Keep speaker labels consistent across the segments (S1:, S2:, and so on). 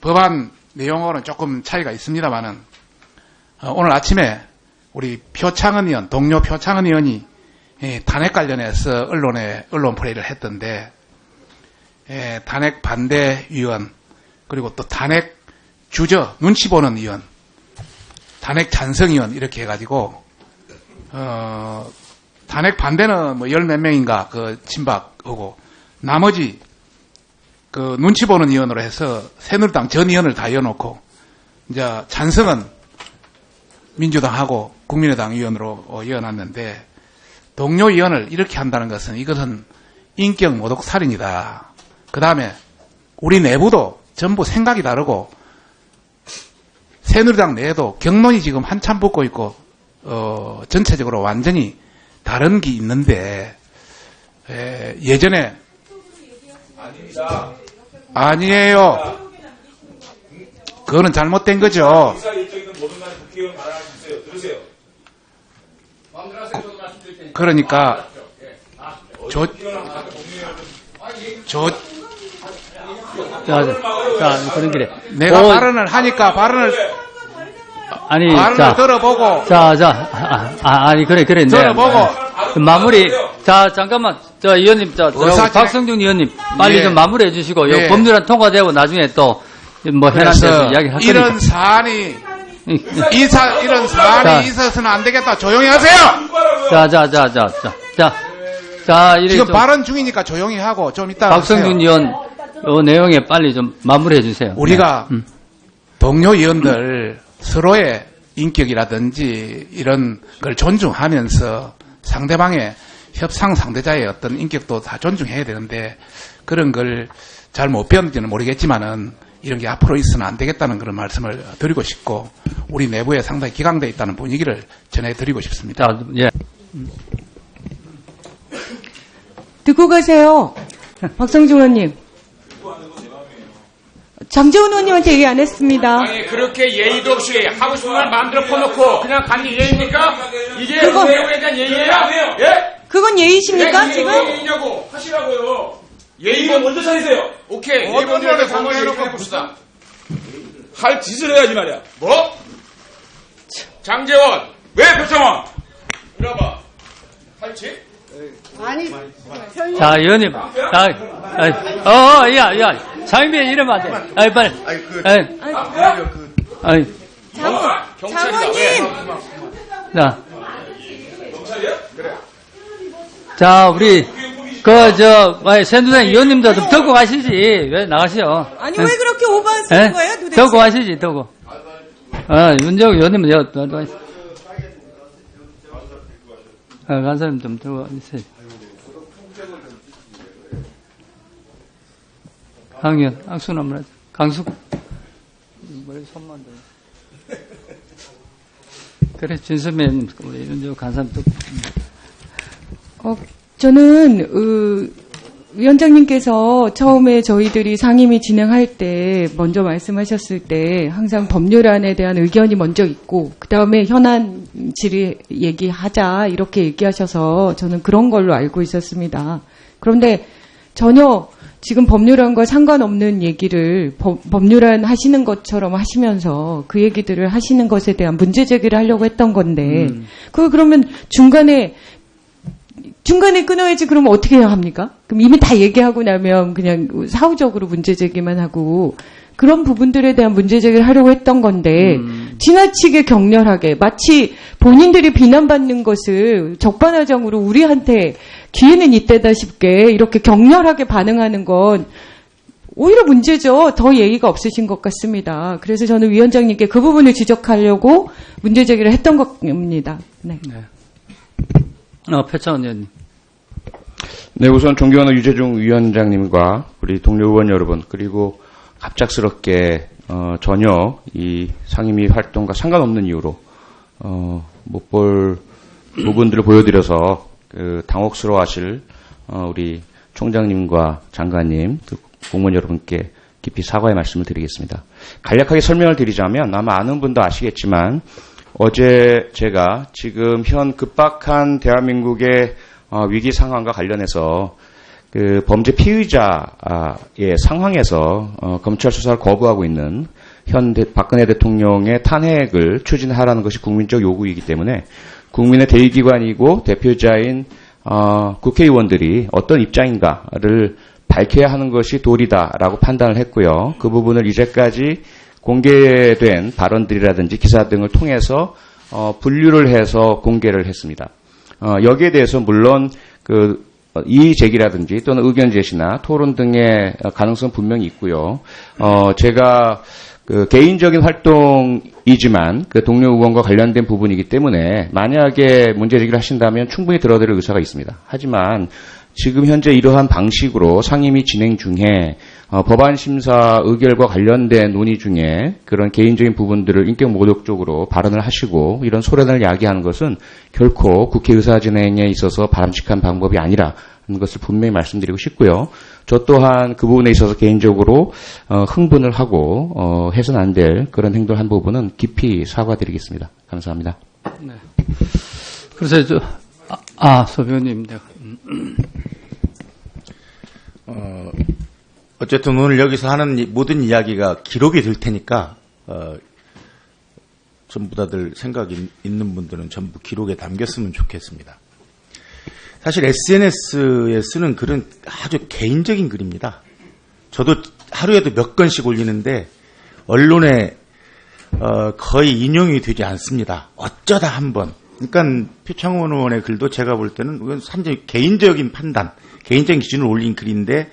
S1: 법안 내용으로는 조금 차이가 있습니다만은 오늘 아침에 우리 표창은 의원, 동료 표창은 의원이 탄핵 관련해서 언론 플레이를 했던데 탄핵 반대 위원 그리고 또 탄핵 주저 눈치 보는 의원 탄핵 찬성 의원 이렇게 해가지고 탄핵 반대는 뭐 열 몇 명인가 그 친박하고 나머지 그 눈치 보는 의원으로 해서 새누리당 전 의원을 다 이어놓고 이제 찬성은 민주당하고 국민의당 의원으로 이어놨는데 동료 의원을 이렇게 한다는 것은 이것은 인격 모독 살인이다. 그 다음에 우리 내부도 전부 생각이 다르고 새누리당 내에도 경론이 지금 한참 붙고 있고 전체적으로 완전히 다른 게 있는데 예전에
S2: 아닙니다.
S1: 아니에요. 그거는 잘못된 거죠.
S2: 의사일정이든 뭐든 간에 국회의원 발언하십시오. 들으세요.
S1: 그러니까
S3: 자, 그런 길에.
S1: 내가 발언을 하니까 발언을 들어보고.
S3: 아니, 그래.
S1: 들어보고.
S3: 마무리. 자, 잠깐만. 의원님, 박성준 의원님, 빨리 좀 마무리해 주시고, 법률안 통과되고 나중에 또, 현안에서 이야기 할 거니까.
S1: 이런 사안이 있어서는 안 되겠다. 조용히 하세요! 지금 발언 중이니까 조용히 하고, 좀 이따.
S3: 박성준 의원, 내용에 빨리 좀 마무리해 주세요.
S1: 우리가 동료 의원들 서로의 인격이라든지 이런 걸 존중하면서 상대방의 협상 상대자의 어떤 인격도 다 존중해야 되는데 그런 걸 잘 못 배웠는지는 모르겠지만은 이런 게 앞으로 있으면 안 되겠다는 그런 말씀을 드리고 싶고 우리 내부에 상당히 기강되어 있다는 분위기를 전해드리고 싶습니다.
S4: 듣고 가세요. 박성중 의원님. 장재훈 의원님한테 얘기 안 했습니다.
S5: 아니 그렇게 예의도 없이 하고 싶은 말 마음대로 퍼놓고 그냥 가는 게 예의입니까? 이게 내용에 대한 예의예요? 예?
S4: 그건 예의십니까 지금?
S5: 예의냐고 하시라고요.
S2: 예의는 먼저 차리세요.
S5: 오케이.
S1: 어떤 말에 공개해놓고
S5: 봅시다.
S2: 할 짓을 해야지 말이야.
S5: 뭐? 장재원 왜 표창원? 이리 와봐. 할 짓?
S4: 아니.
S3: 자, 의원님. 장인비 이러면 안 돼. 빨리.
S4: 장모님.
S3: 자, 우리, 새누리당 의원님도 좀 듣고 가시지. 왜 나가시오?
S4: 아니, 왜 그렇게 오버하는 거예요, 도대체?
S3: 듣고 가시지, 듣고. 윤재욱 의원님은 간 사람 좀 들고 있어요. 강연, 악수나무라, 강수. 머리 손만 들. 그래, 진선미 의원님, 우리 윤재욱 간 사람 듣고.
S4: 저는 위원장님께서 처음에 저희들이 상임위 진행할 때 먼저 말씀하셨을 때 항상 법률안에 대한 의견이 먼저 있고 그 다음에 현안 질의 얘기하자 이렇게 얘기하셔서 저는 그런 걸로 알고 있었습니다. 그런데 전혀 지금 법률안과 상관없는 얘기를 법률안 하시는 것처럼 하시면서 그 얘기들을 하시는 것에 대한 문제 제기를 하려고 했던 건데 그러면 중간에 끊어야지. 그러면 어떻게 해야 합니까? 그럼 이미 다 얘기하고 나면 그냥 사후적으로 문제 제기만 하고 그런 부분들에 대한 문제 제기를 하려고 했던 건데 지나치게 격렬하게 마치 본인들이 비난받는 것을 적반하장으로 우리한테 기회는 이때다 싶게 이렇게 격렬하게 반응하는 건 오히려 문제죠. 더 예의가 없으신 것 같습니다. 그래서 저는 위원장님께 그 부분을 지적하려고 문제 제기를 했던 겁니다. 네.
S3: 표창원 의원님.
S6: 네, 우선 존경하는 유재중 위원장님과 우리 동료 의원 여러분, 그리고 갑작스럽게 전혀 이 상임위 활동과 상관없는 이유로 못 볼 부분들을 보여드려서 당혹스러워하실 우리 총장님과 장관님, 공무원 여러분께 깊이 사과의 말씀을 드리겠습니다. 간략하게 설명을 드리자면 아마 아는 분도 아시겠지만 어제 제가 지금 현 급박한 대한민국의 위기 상황과 관련해서 그 범죄 피의자의 상황에서 검찰 수사를 거부하고 있는 박근혜 대통령의 탄핵을 추진하라는 것이 국민적 요구이기 때문에 국민의 대의기관이고 대표자인 국회의원들이 어떤 입장인가를 밝혀야 하는 것이 도리다라고 판단을 했고요. 그 부분을 이제까지 공개된 발언들이라든지 기사 등을 통해서 분류를 해서 공개를 했습니다. 여기에 대해서 물론 이의 제기라든지 또는 의견 제시나 토론 등의 가능성 분명히 있고요. 제가 개인적인 활동이지만 동료 의원과 관련된 부분이기 때문에 만약에 문제 제기를 하신다면 충분히 들어드릴 의사가 있습니다. 하지만 지금 현재 이러한 방식으로 상임위 진행 중에 법안 심사 의결과 관련된 논의 중에 그런 개인적인 부분들을 인격 모독적으로 발언을 하시고 이런 소란을 야기하는 것은 결코 국회 의사 진행에 있어서 바람직한 방법이 아니라는 것을 분명히 말씀드리고 싶고요. 저 또한 그 부분에 있어서 개인적으로 흥분을 하고 해서는 안 될 그런 행동을 한 부분은 깊이 사과드리겠습니다. 감사합니다.
S3: 네. 그래서 소변님, 내가.
S7: 어쨌든 오늘 여기서 하는 모든 이야기가 기록이 될 테니까, 전부 다들 생각이 있는 분들은 전부 기록에 담겼으면 좋겠습니다. 사실 SNS에 쓰는 글은 아주 개인적인 글입니다. 저도 하루에도 몇 건씩 올리는데, 언론에, 거의 인용이 되지 않습니다. 어쩌다 한 번. 그러니까 표창원 의원의 글도 제가 볼 때는 완전히 개인적인 판단, 개인적인 기준을 올린 글인데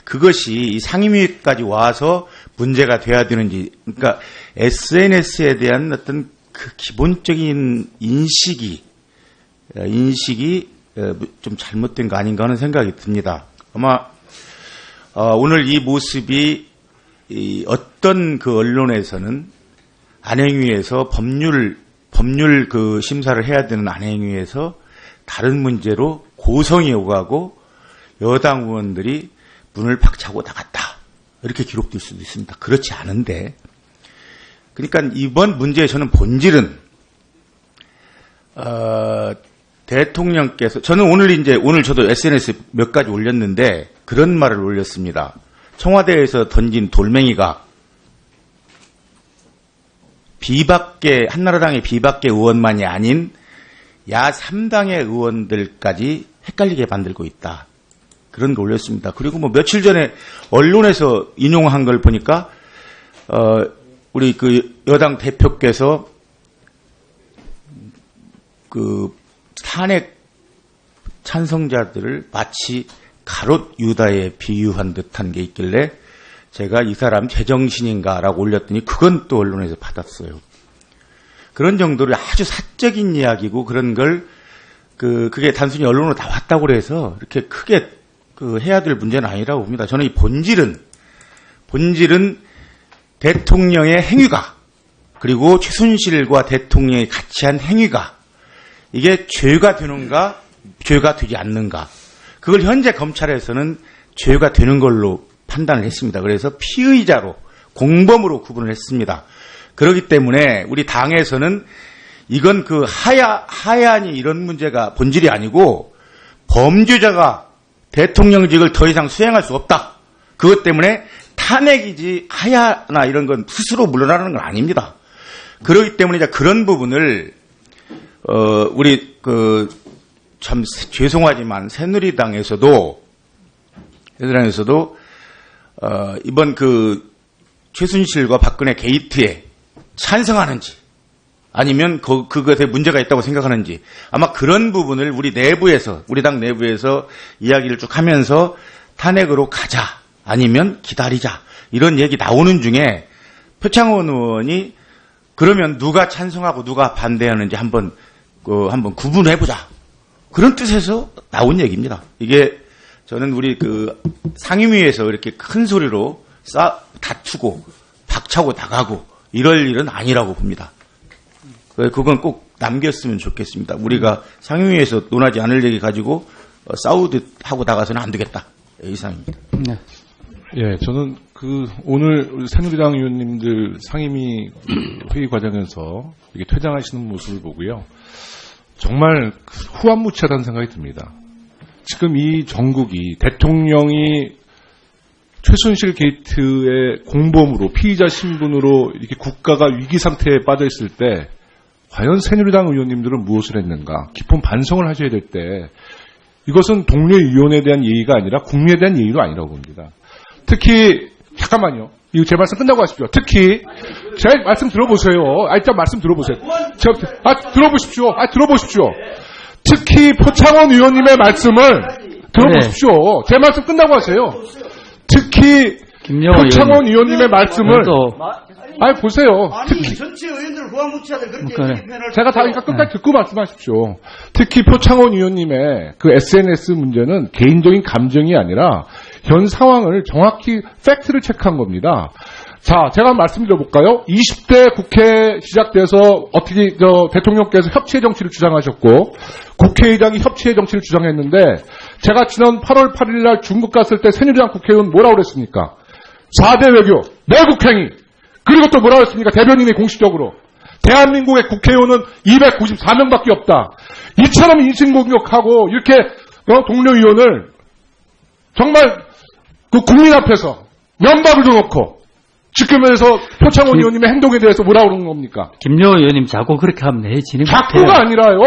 S7: 그것이 상임위까지 와서 문제가 돼야 되는지, 그러니까 SNS에 대한 어떤 그 기본적인 인식이 좀 잘못된 거 아닌가 하는 생각이 듭니다. 아마 오늘 이 모습이 어떤 그 언론에서는 안행위에서 법률 그 심사를 해야 되는 안행위에서 다른 문제로 고성이 오가고 여당 의원들이 문을 박차고 나갔다. 이렇게 기록될 수도 있습니다. 그렇지 않은데. 그러니까 이번 문제의 저는 본질은, 대통령께서, 저는 오늘 저도 SNS에 몇 가지 올렸는데 그런 말을 올렸습니다. 청와대에서 던진 돌멩이가 한나라당의 비박계 의원만이 아닌 야 3당의 의원들까지 헷갈리게 만들고 있다. 그런 거 올렸습니다. 그리고 며칠 전에 언론에서 인용한 걸 보니까, 우리 여당 대표께서 탄핵 찬성자들을 마치 가롯 유다에 비유한 듯한 게 있길래 제가 이 사람 제정신인가라고 올렸더니 그건 또 언론에서 받았어요. 그런 정도로 아주 사적인 이야기고 그런 걸 그게 단순히 언론으로 나왔다고 해서 이렇게 크게 해야 될 문제는 아니라고 봅니다. 저는 이 본질은 대통령의 행위가 그리고 최순실과 대통령이 같이 한 행위가 이게 죄가 되는가 죄가 되지 않는가 그걸 현재 검찰에서는 죄가 되는 걸로 판단을 했습니다. 그래서 피의자로 공범으로 구분을 했습니다. 그렇기 때문에 우리 당에서는 이건 하야니 이런 문제가 본질이 아니고 범죄자가 대통령직을 더 이상 수행할 수 없다. 그것 때문에 탄핵이지 하야나 이런 건 스스로 물러나는 건 아닙니다. 그렇기 때문에 이제 그런 부분을 우리 참 죄송하지만 새누리당에서도 이번 최순실과 박근혜 게이트에 찬성하는지 아니면 그것에 문제가 있다고 생각하는지 아마 그런 부분을 우리 당 내부에서 이야기를 쭉 하면서 탄핵으로 가자 아니면 기다리자 이런 얘기 나오는 중에 표창원 의원이 그러면 누가 찬성하고 누가 반대하는지 한번 구분해보자 그런 뜻에서 나온 얘기입니다. 이게 저는 우리 상임위에서 이렇게 큰 소리로 다투고 박차고 나가고 이럴 일은 아니라고 봅니다. 그건 꼭 남겼으면 좋겠습니다. 우리가 상임위에서 논하지 않을 얘기 가지고 싸우듯 하고 나가서는 안 되겠다. 이상입니다.
S3: 네.
S8: 예, 저는 오늘 새누리당 의원님들 상임위 회의 과정에서 이게 퇴장하시는 모습을 보고요. 정말 후한무치하다는 생각이 듭니다. 지금 이 정국이 대통령이 최순실 게이트의 공범으로 피의자 신분으로 이렇게 국가가 위기 상태에 빠져 있을 때 과연 새누리당 의원님들은 무엇을 했는가 깊은 반성을 하셔야 될 때 이것은 동료 의원에 대한 예의가 아니라 국민에 대한 예의도 아니라고 봅니다. 특히 잠깐만요. 이거 제 말씀 끝나고 하십시오. 특히 제 말씀 들어보세요. 일단 말씀 들어보세요. 들어보십시오. 들어보십시오. 특히 포창원 의원님의 말씀을 들어보십시오. 제 말씀 끝나고 하세요. 특히 포창원 의원님의 말씀을 보세요. 특히
S9: 전체 의원들을 후원무치하들 그렇게 표현을
S8: 제가 다 끝까지 듣고 말씀하십시오. 특히 표창원 의원님의 그 SNS 문제는 개인적인 감정이 아니라 현 상황을 정확히 팩트를 체크한 겁니다. 자, 제가 말씀드려볼까요? 20대 국회 시작돼서 어떻게 대통령께서 협치의 정치를 주장하셨고 국회의장이 협치의 정치를 주장했는데 제가 지난 8월 8일 날 중국 갔을 때 새누리당 국회의원 뭐라고 그랬습니까? 4대 외교, 내국행위, 그리고 또 뭐라고 했습니까? 대변인이 공식적으로 대한민국의 국회의원은 294명밖에 없다. 이처럼 인신공격하고 이렇게 동료 의원을 정말 그 국민 앞에서 면박을 줘놓고 지금에서 표창원 의원님의 행동에 대해서 뭐라고 그러는 겁니까?
S3: 김여우 의원님 자꾸 그렇게 하면 내 진행
S8: 자꾸가 아니라요.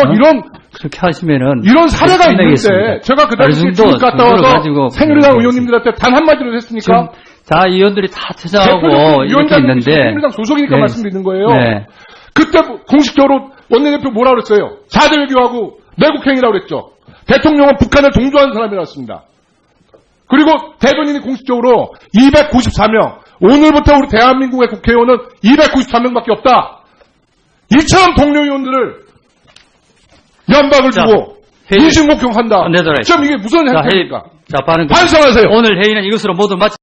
S3: 그렇게 하시면은
S8: 이런 사례가 있는데 제가 그 당시에 중국 갔다 와서 새누리당 의원님들한테 단 한마디로 했습니까?
S3: 자, 의원들이 다 퇴장하고 이렇게 있는데
S8: 새누리당 소속이니까
S3: 네.
S8: 말씀드리는 거예요.
S3: 네.
S8: 그때 공식적으로 원내대표 뭐라고 그랬어요? 4대 외교하고 내국행위라고 그랬죠. 대통령은 북한을 동조하는 사람이라고 했습니다. 그리고 대변인이 공식적으로 294명, 오늘부터 우리 대한민국의 국회의원은 293명밖에 없다. 이처럼 동료 의원들을 면박을 주고 인신공격한다. 지금 이게 무슨 행태입니까?
S3: 자,
S8: 반성하세요.
S3: 오늘 회의는 이것으로 모두 마치